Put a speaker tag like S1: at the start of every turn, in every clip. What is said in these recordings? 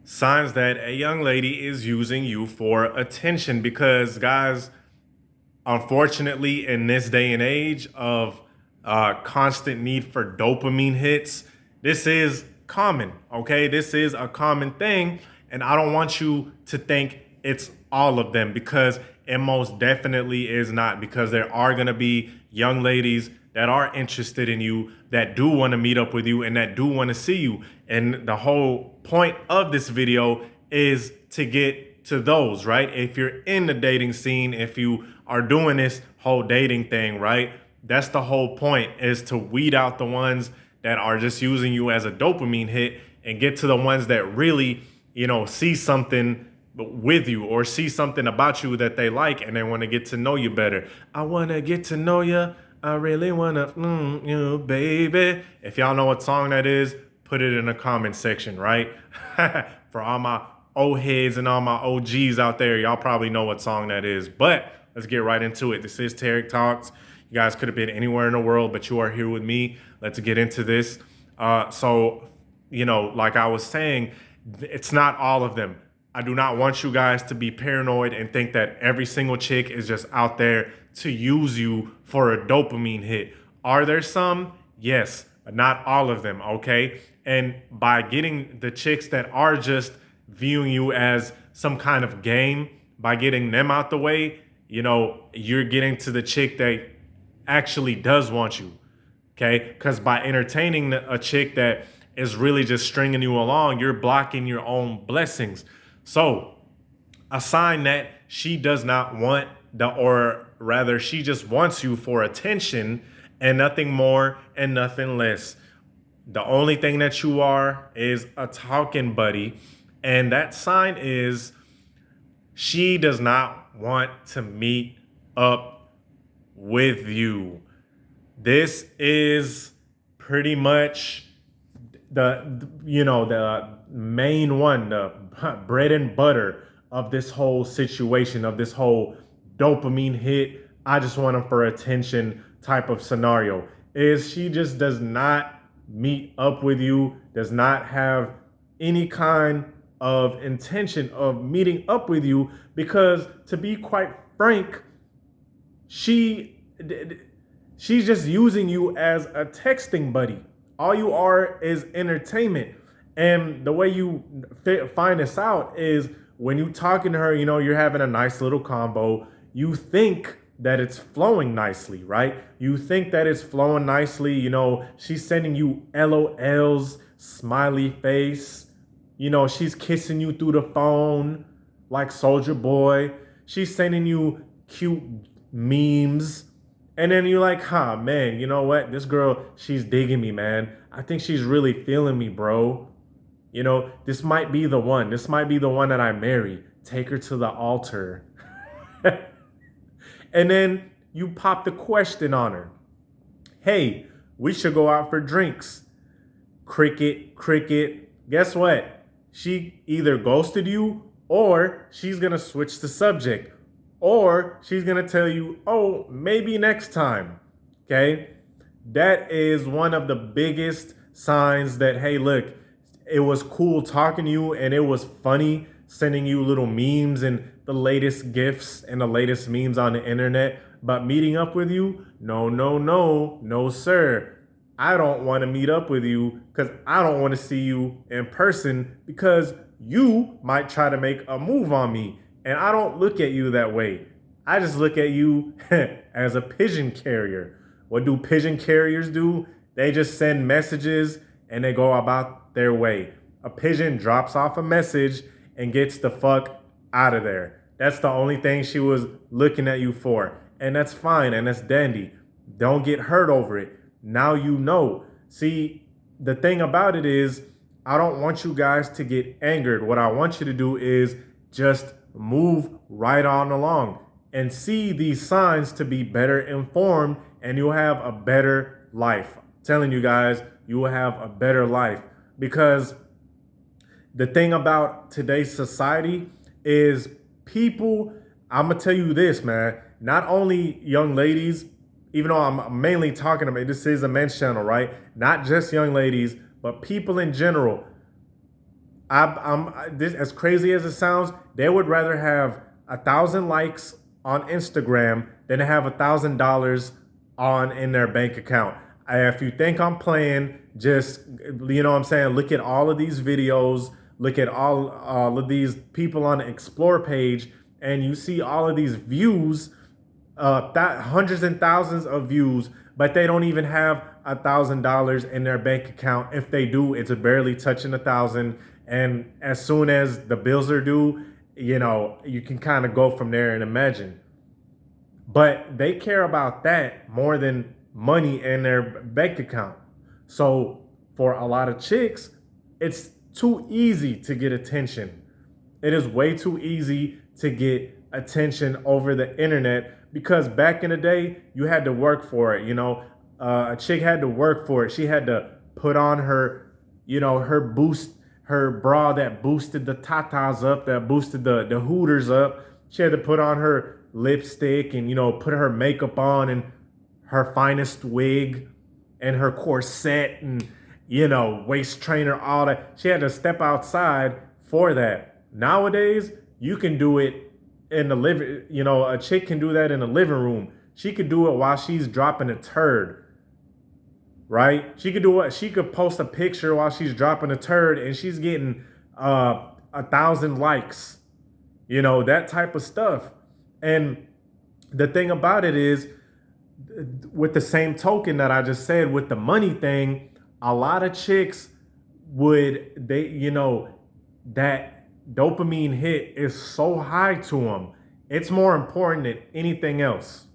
S1: signs that a young lady is using you for attention. Because, guys, unfortunately, in this day and age of constant need for dopamine hits, this is common, okay? This is a common thing. And I don't want you to think it's all of them, because it most definitely is not. Because there are going to be young ladies that are interested in you, that do want to meet up with you, and that do want to see you. And the whole point of this video is to get to those, right? If you're in the dating scene, if you are doing this whole dating thing, right? That's the whole point, is to weed out the ones that are just using you as a dopamine hit, and get to the ones that really, see something with you, or see something about you that they like, and they want to get to know you better. I want to get to know you. I really want to, you, baby. If y'all know what song that is, put it in the comment section, right? For all my old heads and all my OGs out there, y'all probably know what song that is. But let's get right into it. This is Tarik Talks. You guys could have been anywhere in the world, but you are here with me. Let's get into this. So, like I was saying, it's not all of them. I do not want you guys to be paranoid and think that every single chick is just out there to use you for a dopamine hit. Are there some? Yes, but not all of them, okay? And by getting the chicks that are just viewing you as some kind of game, by getting them out the way, you're getting to the chick that actually does want you, okay? Because by entertaining a chick that is really just stringing you along, you're blocking your own blessings. So, a sign that she does not want or rather, she just wants you for attention and nothing more and nothing less. The only thing that you are is a talking buddy. And that sign is she does not want to meet up with you. This is pretty much the main one, the bread and butter of this whole situation, of this whole dopamine hit, I just want them for attention type of scenario, is she just does not meet up with you, does not have any kind of intention of meeting up with you, because to be quite frank, she's just using you as a texting buddy. All you are is entertainment. And the way you find this out is when you talking to her, you're having a nice little combo. You think that it's flowing nicely, right? You think that it's flowing nicely. She's sending you LOLs, smiley face. She's kissing you through the phone like Soldier Boy. She's sending you cute memes. And then you're like, man, you know what? This girl, she's digging me, man. I think she's really feeling me, bro. This might be the one. This might be the one that I marry. Take her to the altar. And then you pop the question on her. Hey, we should go out for drinks. Cricket. Guess what? She either ghosted you, or she's going to switch the subject. Or she's going to tell you, oh, maybe next time. Okay? That is one of the biggest signs that, hey, look, it was cool talking to you, and it was funny sending you little memes and the latest GIFs and the latest memes on the internet. But meeting up with you? No, sir. I don't want to meet up with you because I don't want to see you in person, because you might try to make a move on me. And I don't look at you that way. I just look at you as a pigeon carrier. What do pigeon carriers do? They just send messages and they go about their way. A pigeon drops off a message and gets the fuck out of there. That's the only thing she was looking at you for. And that's fine, and that's dandy. Don't get hurt over it. Now you know. See, the thing about it is, I don't want you guys to get angered. What I want you to do is just move right on along and see these signs to be better informed, and you'll have a better life. I'm telling you guys, you will have a better life, because the thing about today's society is people, I'm going to tell you this, man, not only young ladies, even though I'm mainly talking about, this is a men's channel, right? Not just young ladies, but people in general. This, as crazy as it sounds, they would rather have 1,000 likes on Instagram than to have $1,000 on in their bank account. If you think I'm playing, just, you know what I'm saying, look at all of these videos, look at all of these people on the Explore page, and you see all of these views, hundreds and thousands of views, but they don't even have $1,000 in their bank account. If they do, it's barely touching 1,000. And as soon as the bills are due, you know, you can kind of go from there and imagine. But they care about that more than money in their bank account. So for a lot of chicks, it's too easy to get attention. It is way too easy to get attention over the internet, because back in the day, you had to work for it. You know, a chick had to work for it. She had to put on her, you know, her bra that boosted the tatas up, that boosted the hooters up. She had to put on her lipstick and, you know, put her makeup on and her finest wig and her corset and, you know, waist trainer, all that. She had to step outside for that. Nowadays, you can do it in the living, you know, a chick can do that in the living room. She could do it while she's dropping a turd, right? She could do it. She could post a picture while she's dropping a turd and she's getting 1,000 likes, you know, that type of stuff. And the thing about it is, with the same token that I just said with the money thing, a lot of chicks you know, that dopamine hit is so high to them. It's more important than anything else,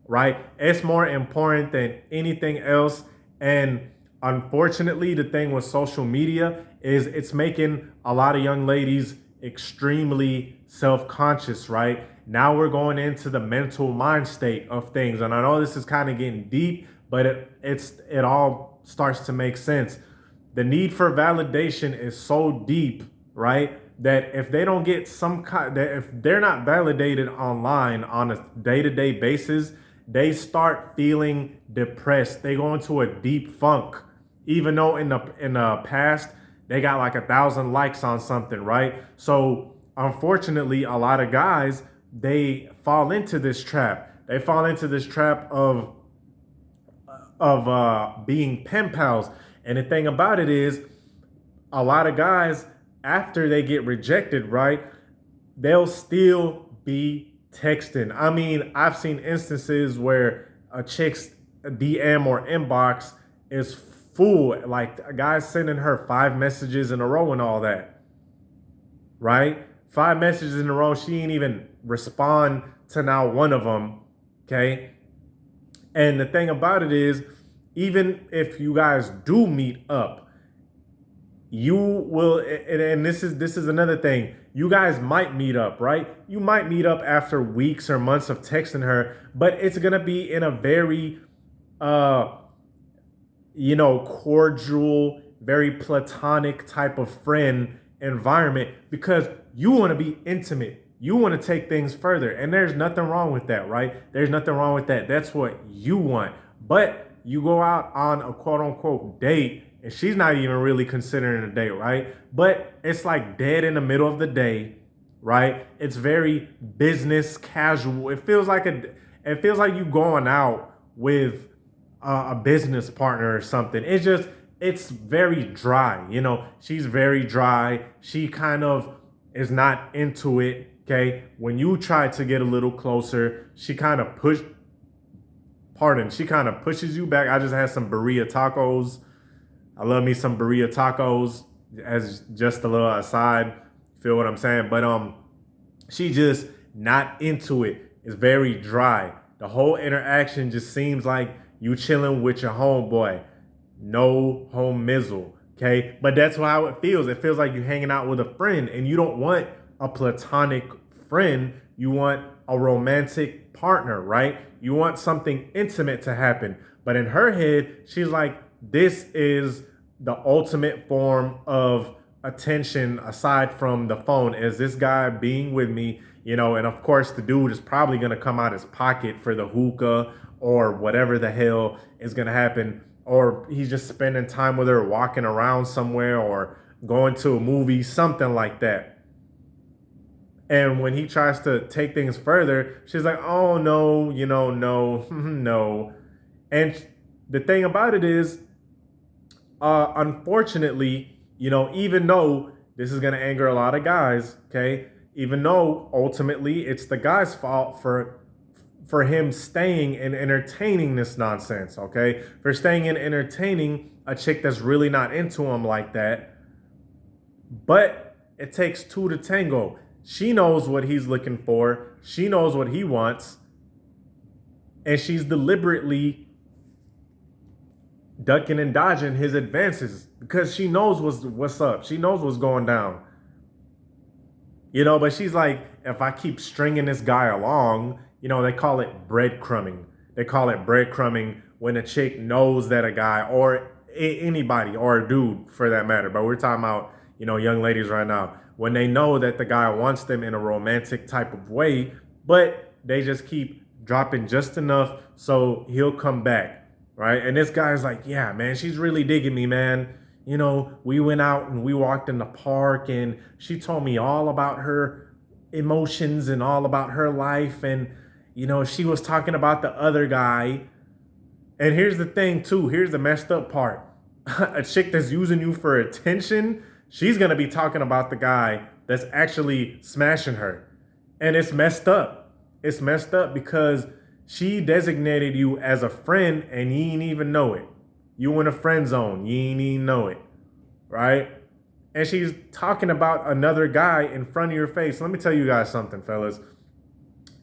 S1: right? It's more important than anything else. And unfortunately, the thing with social media is it's making a lot of young ladies extremely self-conscious, right? Now we're going into the mental mind state of things. And I know this is kind of getting deep, but it all starts to make sense. The need for validation is so deep, right? That if they don't get if they're not validated online on a day-to-day basis, they start feeling depressed. They go into a deep funk, even though in the past they got like 1,000 likes on something, right? So unfortunately, a lot of guys, they fall into this trap. They fall into this trap of being pen pals. And the thing about it is, a lot of guys, after they get rejected, right, they'll still be texting. I mean, I've seen instances where a chick's DM or inbox is full, like a guy's sending her 5 messages in a row and all that, right? 5 messages in a row. She ain't even respond to now one of them, okay? And the thing about it is, even if you guys do meet up, you will, and this is another thing, you guys might meet up, right? You might meet up after weeks or months of texting her, but it's gonna be in a very you know, cordial, very platonic type of friend environment, because you want to be intimate. You want to take things further, and there's nothing wrong with that, right? There's nothing wrong with that. That's what you want. But you go out on a quote unquote date, and she's not even really considering a date, right? But it's like dead in the middle of the day, right? It's very business casual. It feels like you going out with a business partner or something. It's very dry. You know, she's very dry. She kind of is not into it. Okay. When you try to get a little closer, she kind of pushes you back. I just had some birria tacos. I love me some birria tacos, as just a little aside. Feel what I'm saying? But she just not into it. It's very dry. The whole interaction just seems like you chilling with your homeboy. No home mizzle. Okay. But that's how it feels. It feels like you're hanging out with a friend, and you don't want a platonic friend. You want a romantic partner, right? You want something intimate to happen. But in her head, she's like, this is the ultimate form of attention aside from the phone, is this guy being with me, you know. And of course, the dude is probably going to come out his pocket for the hookah or whatever the hell is going to happen. Or he's just spending time with her, walking around somewhere, or going to a movie, something like that. And when he tries to take things further, she's like, oh, no, no, no. And the thing about it is, unfortunately, even though this is going to anger a lot of guys, okay, even though ultimately it's the guy's fault for him staying and entertaining this nonsense, okay, for staying and entertaining a chick that's really not into him like that. But it takes two to tango. She knows what he's looking for. She knows what he wants. And she's deliberately ducking and dodging his advances because she knows what's up. She knows what's going down. But she's like, if I keep stringing this guy along, they call it breadcrumbing. They call it breadcrumbing when a chick knows that a guy or anybody or a dude for that matter, but we're talking about, young ladies right now, when they know that the guy wants them in a romantic type of way, but they just keep dropping just enough so he'll come back, right? And this guy's like, yeah, man, she's really digging me, man. We went out and we walked in the park and she told me all about her emotions and all about her life. And, she was talking about the other guy. And here's the thing too, here's the messed up part. A chick that's using you for attention, she's going to be talking about the guy that's actually smashing her. And it's messed up. It's messed up because she designated you as a friend and you ain't even know it. You in a friend zone. You ain't even know it. Right? And she's talking about another guy in front of your face. Let me tell you guys something, fellas.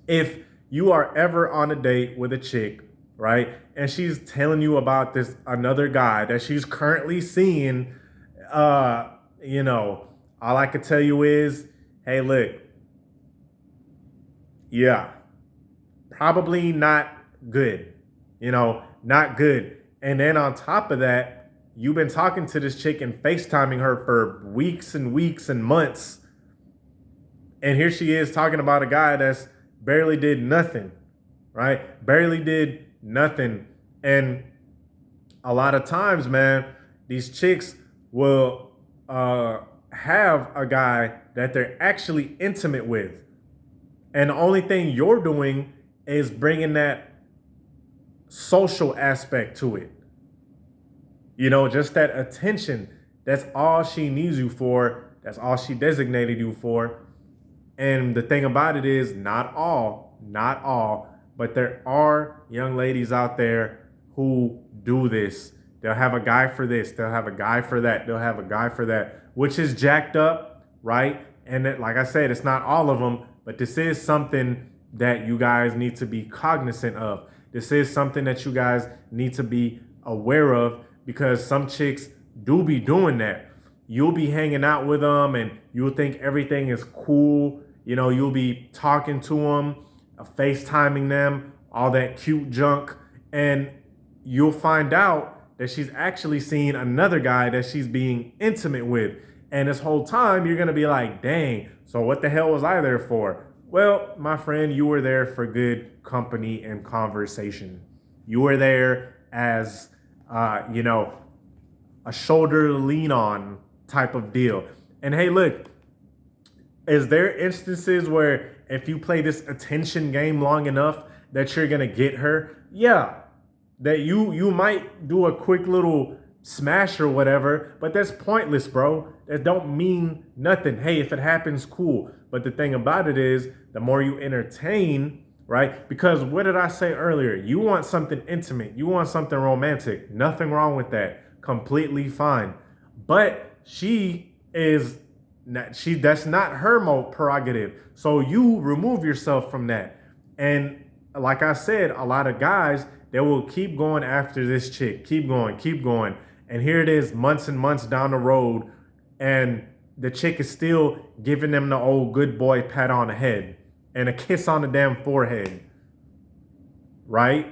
S1: If you are ever on a date with a chick, right, and she's telling you about this another guy that she's currently seeing, all I could tell you is, hey, look, yeah, probably not good, not good. And then on top of that, you've been talking to this chick and FaceTiming her for weeks and weeks and months. And here she is talking about a guy that's barely did nothing, right? Barely did nothing. And a lot of times, man, these chicks will have a guy that they're actually intimate with. And the only thing you're doing is bringing that social aspect to it. Just that attention. That's all she needs you for. That's all she designated you for. And the thing about it is, not all, but there are young ladies out there who do this. They'll have a guy for this. They'll have a guy for that. They'll have a guy for that, which is jacked up, right? And like I said, it's not all of them, but this is something that you guys need to be cognizant of. This is something that you guys need to be aware of because some chicks do be doing that. You'll be hanging out with them and you'll think everything is cool. You'll be talking to them, FaceTiming them, all that cute junk. And you'll find out that she's actually seeing another guy that she's being intimate with. And this whole time you're going to be like, dang, so what the hell was I there for? Well, my friend, you were there for good company and conversation. You were there as, a shoulder to lean on type of deal. And hey, look, is there instances where if you play this attention game long enough that you're going to get her? Yeah, that you might do a quick little smash or whatever, but that's pointless, bro. That don't mean nothing. Hey, if it happens, cool. But the thing about it is, the more you entertain, right? Because what did I say earlier? You want something intimate. You want something romantic. Nothing wrong with that. Completely fine. But that's not her prerogative. So you remove yourself from that. And like I said, a lot of guys, they will keep going after this chick. Keep going. And here it is, months and months down the road, and the chick is still giving them the old good boy pat on the head and a kiss on the damn forehead, right?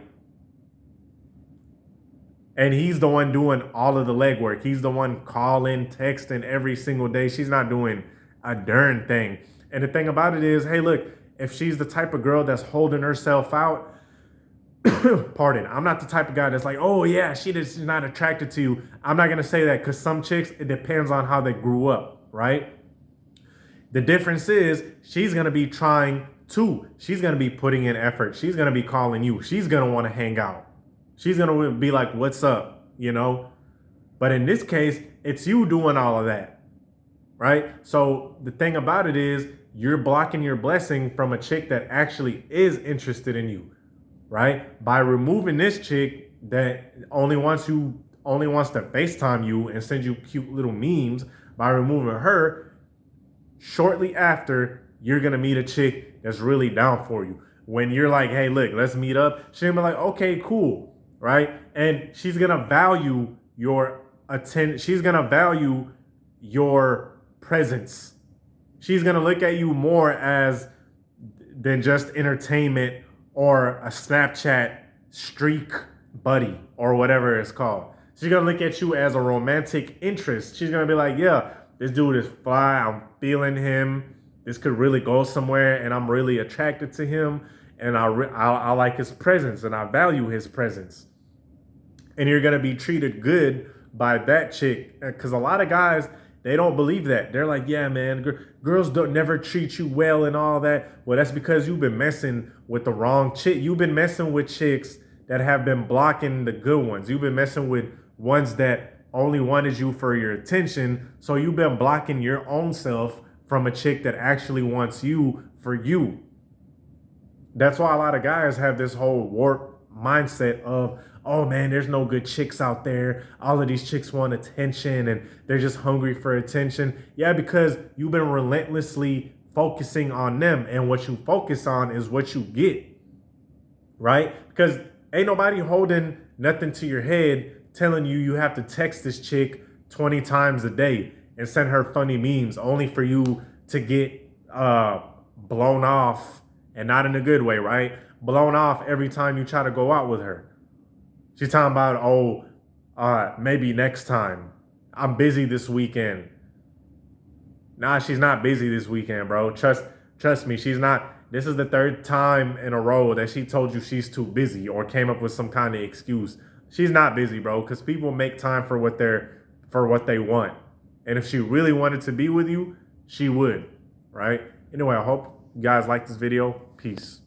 S1: And he's the one doing all of the legwork. He's the one calling, texting every single day. She's not doing a darn thing. And the thing about it is, hey, look, if she's the type of girl that's holding herself out, Pardon. I'm not the type of guy that's like, oh yeah, she's not attracted to you. I'm not gonna say that because some chicks, it depends on how they grew up, right? The difference is she's gonna be trying too. She's gonna be putting in effort. She's gonna be calling you. She's gonna want to hang out. She's gonna be like, what's up? You know? But in this case, it's you doing all of that, right? So the thing about it is you're blocking your blessing from a chick that actually is interested in you, right? By removing this chick that only wants to FaceTime you and send you cute little memes, by removing her, shortly after, you're gonna meet a chick that's really down for you. When you're like, hey, look, let's meet up, she's gonna be like, okay, cool, right? And she's gonna value your attention. She's gonna value your presence. She's gonna look at you more as than just entertainment or a Snapchat streak buddy or whatever it's called. She's gonna look at you as a romantic interest. She's gonna be like, yeah, this dude is fly. I'm feeling him. This could really go somewhere, and I'm really attracted to him, and I like his presence, and I value his presence. And you're gonna be treated good by that chick, because a lot of guys, they don't believe that. They're like, yeah, man, girls don't never treat you well and all that. Well, that's because you've been messing with the wrong chick. You've been messing with chicks that have been blocking the good ones. You've been messing with ones that only wanted you for your attention. So you've been blocking your own self from a chick that actually wants you for you. That's why a lot of guys have this whole warped mindset of, oh man, there's no good chicks out there. All of these chicks want attention and they're just hungry for attention. Yeah, because you've been relentlessly focusing on them, and what you focus on is what you get, right? Because ain't nobody holding nothing to your head telling you have to text this chick 20 times a day and send her funny memes only for you to get blown off, and not in a good way, right? Blown off every time you try to go out with her. She's talking about, oh, maybe next time. I'm busy this weekend. Nah, she's not busy this weekend, bro. Trust me, she's not. This is the third time in a row that she told you she's too busy or came up with some kind of excuse. She's not busy, bro, because people make time for what they want. And if she really wanted to be with you, she would, right? Anyway, I hope you guys like this video. Peace.